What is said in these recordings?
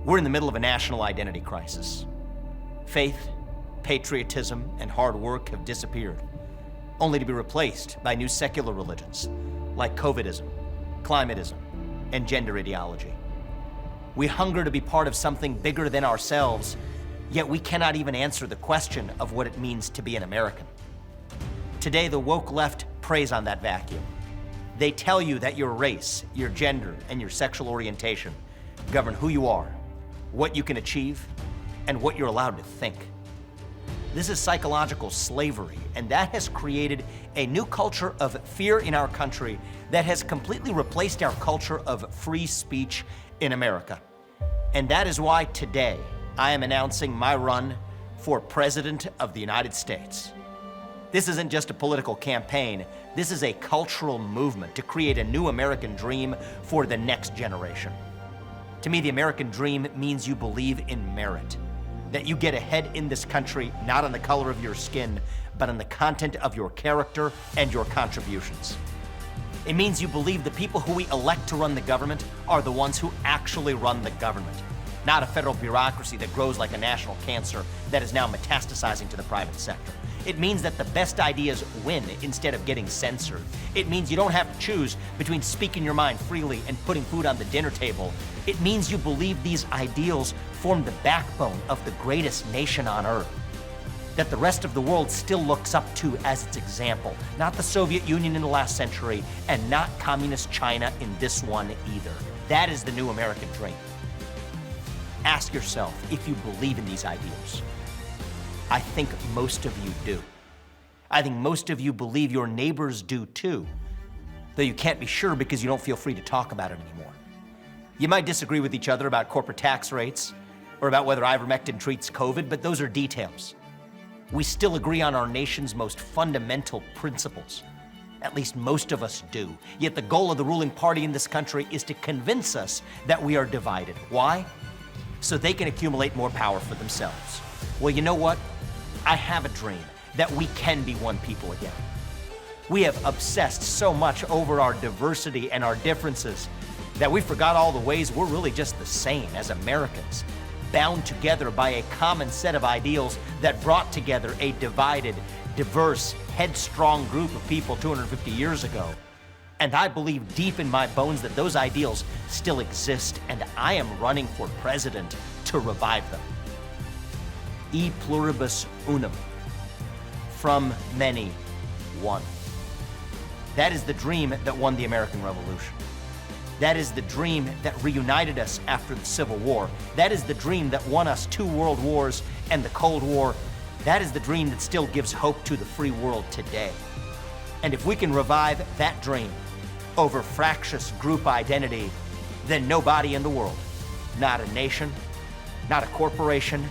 We're in the middle of a national identity crisis. Faith, patriotism, and hard work have disappeared, only to be replaced by new secular religions like COVIDism, climatism, and gender ideology. We hunger to be part of something bigger than ourselves, yet we cannot even answer the question of what it means to be an American. Today, the woke left preys on that vacuum. They tell you that your race, your gender, and your sexual orientation govern who you are, what you can achieve, and what you're allowed to think. This is psychological slavery, and that has created a new culture of fear in our country that has completely replaced our culture of free speech in America. And that is why today I am announcing my run for President of the United States. This isn't just a political campaign, this is a cultural movement to create a new American dream for the next generation. To me, the American dream means you believe in merit, that you get ahead in this country not on the color of your skin, but on the content of your character and your contributions. It means you believe the people who we elect to run the government are the ones who actually run the government, not a federal bureaucracy that grows like a national cancer that is now metastasizing to the private sector. It means that the best ideas win instead of getting censored. It means you don't have to choose between speaking your mind freely and putting food on the dinner table. It means you believe these ideals form the backbone of the greatest nation on earth, that the rest of the world still looks up to as its example, not the Soviet Union in the last century, and not communist China in this one either. That is the new American dream. Ask yourself if you believe in these ideals. I think most of you do. I think most of you believe your neighbors do too, though you can't be sure because you don't feel free to talk about it anymore. You might disagree with each other about corporate tax rates or about whether ivermectin treats COVID, but those are details. We still agree on our nation's most fundamental principles. At least most of us do. Yet the goal of the ruling party in this country is to convince us that we are divided. Why? So they can accumulate more power for themselves. Well, you know what? I have a dream that we can be one people again. We have obsessed so much over our diversity and our differences that we forgot all the ways we're really just the same as Americans, bound together by a common set of ideals that brought together a divided, diverse, headstrong group of people 250 years ago. And I believe deep in my bones that those ideals still exist, and I am running for president to revive them. E pluribus unum. From many, one. That is the dream that won the American Revolution. That is the dream that reunited us after the Civil War. That is the dream that won us 2 world wars and the Cold War. That is the dream that still gives hope to the free world today. And if we can revive that dream over fractious group identity, then nobody in the world, not a nation, not a corporation,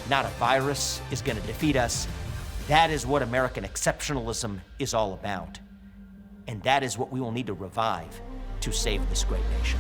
not a virus is going to defeat us. That is what American exceptionalism is all about. And that is what we will need to revive to save this great nation.